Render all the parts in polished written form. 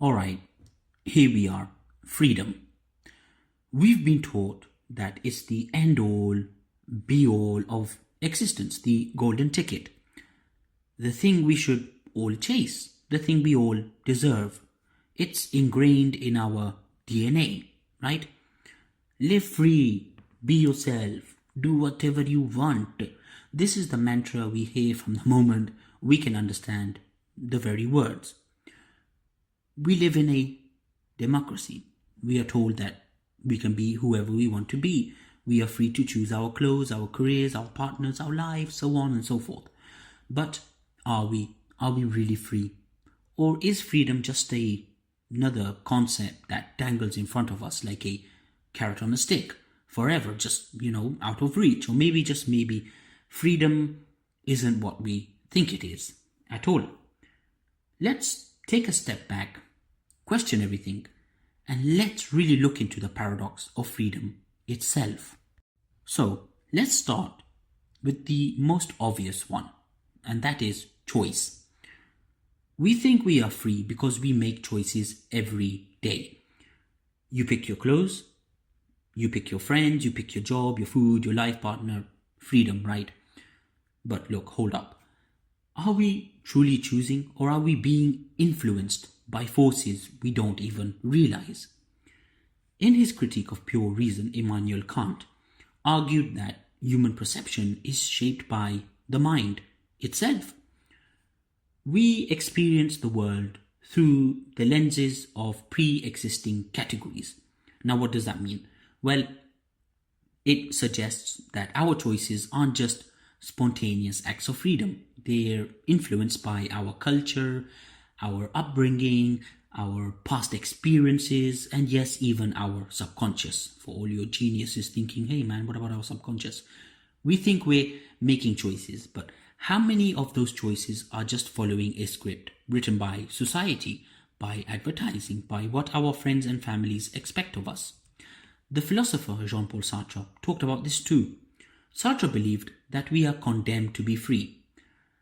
All right, here we are. Freedom. We've been taught that it's the end all, be all of existence, the golden ticket, the thing we should all chase, the thing we all deserve. It's ingrained in our DNA, right? Live free, be yourself, do whatever you want. This is the mantra we hear from the moment we can understand the very words. We live in a democracy. We are told that we can be whoever we want to be. We are free to choose our clothes, our careers, our partners, our lives, so on and so forth. But are we? Are we really free? Or is freedom just another concept that dangles in front of us like a carrot on a stick, forever, just, out of reach? Or maybe, just maybe, freedom isn't what we think it is at all. Let's take a step back, question everything, and let's really look into the paradox of freedom itself. So let's start with the most obvious one, and that is choice. We think we are free because we make choices every day. You pick your clothes, you pick your friends, you pick your job, your food, your life partner. Freedom, right? But look, hold up. Are we truly choosing, or are we being influenced by forces we don't even realize? In his critique of pure reason, Immanuel Kant argued that human perception is shaped by the mind itself. We experience the world through the lenses of pre-existing categories. Now, what does that mean? Well, it suggests that our choices aren't just spontaneous acts of freedom. They're influenced by our culture, our upbringing, our past experiences, and yes, even our subconscious. For all your geniuses thinking, hey man, what about our subconscious? We think we're making choices, but how many of those choices are just following a script written by society, by advertising, by what our friends and families expect of us? The philosopher Jean-Paul Sartre talked about this too. Sartre believed that we are condemned to be free.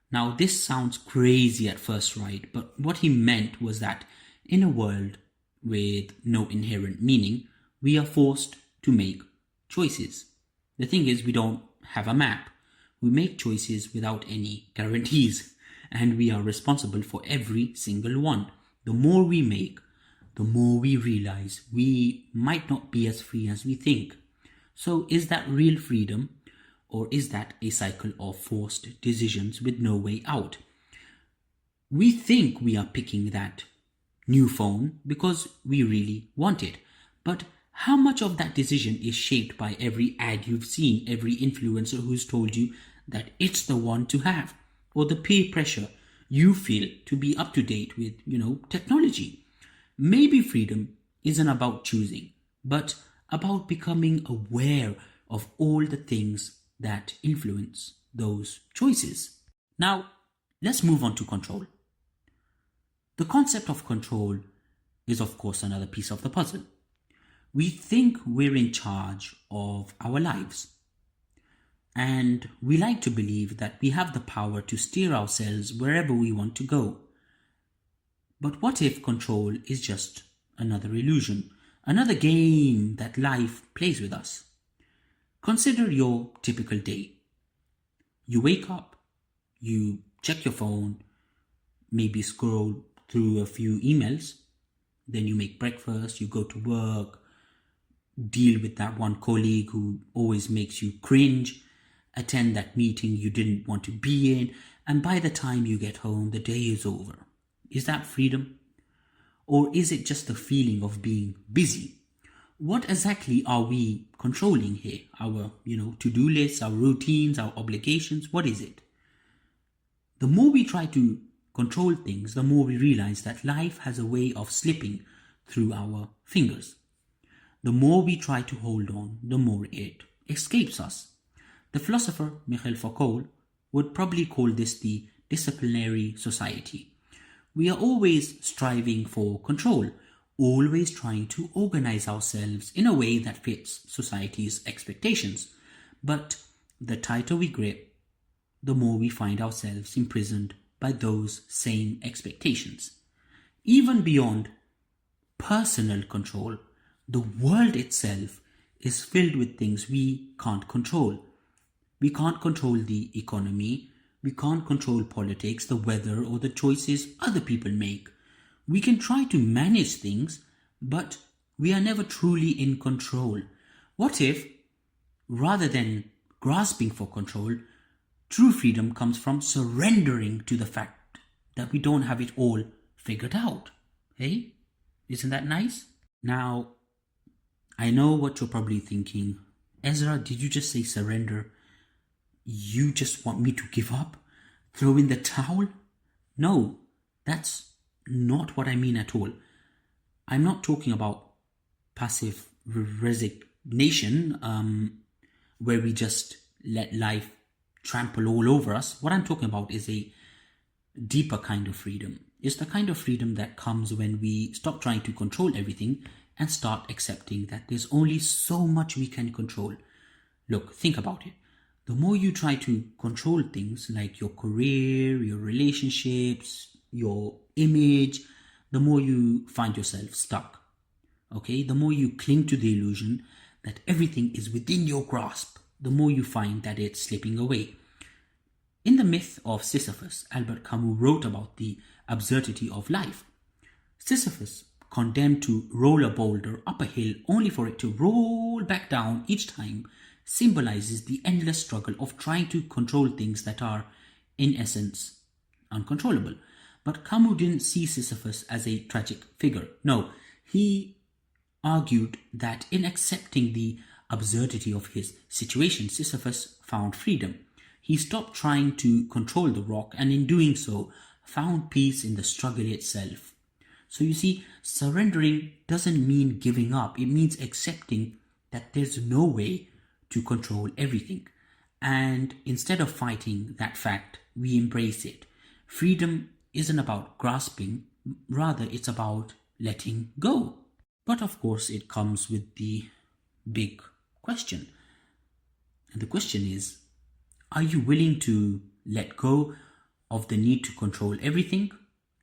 Now, this sounds crazy at first, right? But what he meant was that in a world with no inherent meaning, we are forced to make choices. The thing is, we don't have a map. We make choices without any guarantees, and we are responsible for every single one. The more we make, the more we realize we might not be as free as we think. So is that real freedom, or is that a cycle of forced decisions with no way out? We think we are picking that new phone because we really want it. But how much of that decision is shaped by every ad you've seen, every influencer who's told you that it's the one to have, or the peer pressure you feel to be up to date with, technology? Maybe freedom isn't about choosing, but about becoming aware of all the things that influence those choices. Now, let's move on to control. The concept of control is, of course, another piece of the puzzle. We think we're in charge of our lives, and we like to believe that we have the power to steer ourselves wherever we want to go. But what if control is just another illusion, another game that life plays with us? Consider your typical day. You wake up, you check your phone, maybe scroll through a few emails, then you make breakfast, you go to work, deal with that one colleague who always makes you cringe, attend that meeting you didn't want to be in, and by the time you get home, the day is over. Is that freedom? Or is it just the feeling of being busy? What exactly are we controlling here? Our, to-do lists, our routines, our obligations? What is it? The more we try to control things, the more we realize that life has a way of slipping through our fingers. The more we try to hold on, the more it escapes us. The philosopher Michel Foucault would probably call this the disciplinary society. We are always striving for control, always trying to organize ourselves in a way that fits society's expectations. But the tighter we grip, the more we find ourselves imprisoned by those same expectations. Even beyond personal control. The world itself is filled with things we can't control. We can't control the economy. We can't control politics, the weather, or the choices other people make. We can try to manage things, but we are never truly in control. What if, rather than grasping for control, true freedom comes from surrendering to the fact that we don't have it all figured out? Hey? Isn't that nice? Now, I know what you're probably thinking. Ezra, did you just say surrender? You just want me to give up? Throw in the towel? No, that's not what I mean at all. I'm not talking about passive resignation, where we just let life trample all over us. What I'm talking about is a deeper kind of freedom. It's the kind of freedom that comes when we stop trying to control everything and start accepting that there's only so much we can control. Look, think about it. The more you try to control things like your career, your relationships, your image, the more you find yourself stuck. Okay? The more you cling to the illusion that everything is within your grasp, the more you find that it's slipping away. In the myth of Sisyphus, Albert Camus wrote about the absurdity of life. Sisyphus, condemned to roll a boulder up a hill only for it to roll back down each time, symbolizes the endless struggle of trying to control things that are, in essence, uncontrollable. But Camus didn't see Sisyphus as a tragic figure. No, he argued that in accepting the absurdity of his situation, Sisyphus found freedom. He stopped trying to control the rock, and in doing so, found peace in the struggle itself. So you see, surrendering doesn't mean giving up. It means accepting that there's no way to control everything. And instead of fighting that fact, we embrace it. Freedom isn't about grasping, rather it's about letting go. But of course, it comes with the big question. And the question is, are you willing to let go of the need to control everything?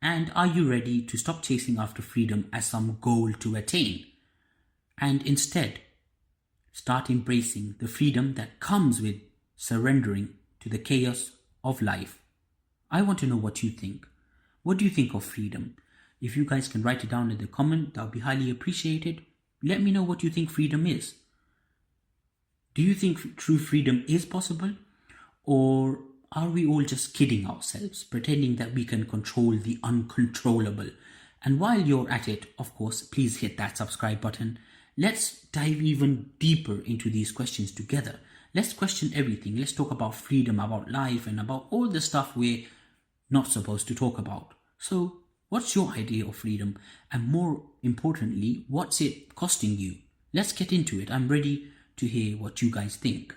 And are you ready to stop chasing after freedom as some goal to attain? And instead, start embracing the freedom that comes with surrendering to the chaos of life. I want to know what you think. What do you think of freedom? If you guys can write it down in the comment, that would be highly appreciated. Let me know what you think freedom is. Do you think true freedom is possible? Or are we all just kidding ourselves, pretending that we can control the uncontrollable? And while you're at it, of course, please hit that subscribe button. Let's dive even deeper into these questions together. Let's question everything. Let's talk about freedom, about life, and about all the stuff we're not supposed to talk about. So, what's your idea of freedom? And more importantly, what's it costing you? Let's get into it. I'm ready to hear what you guys think.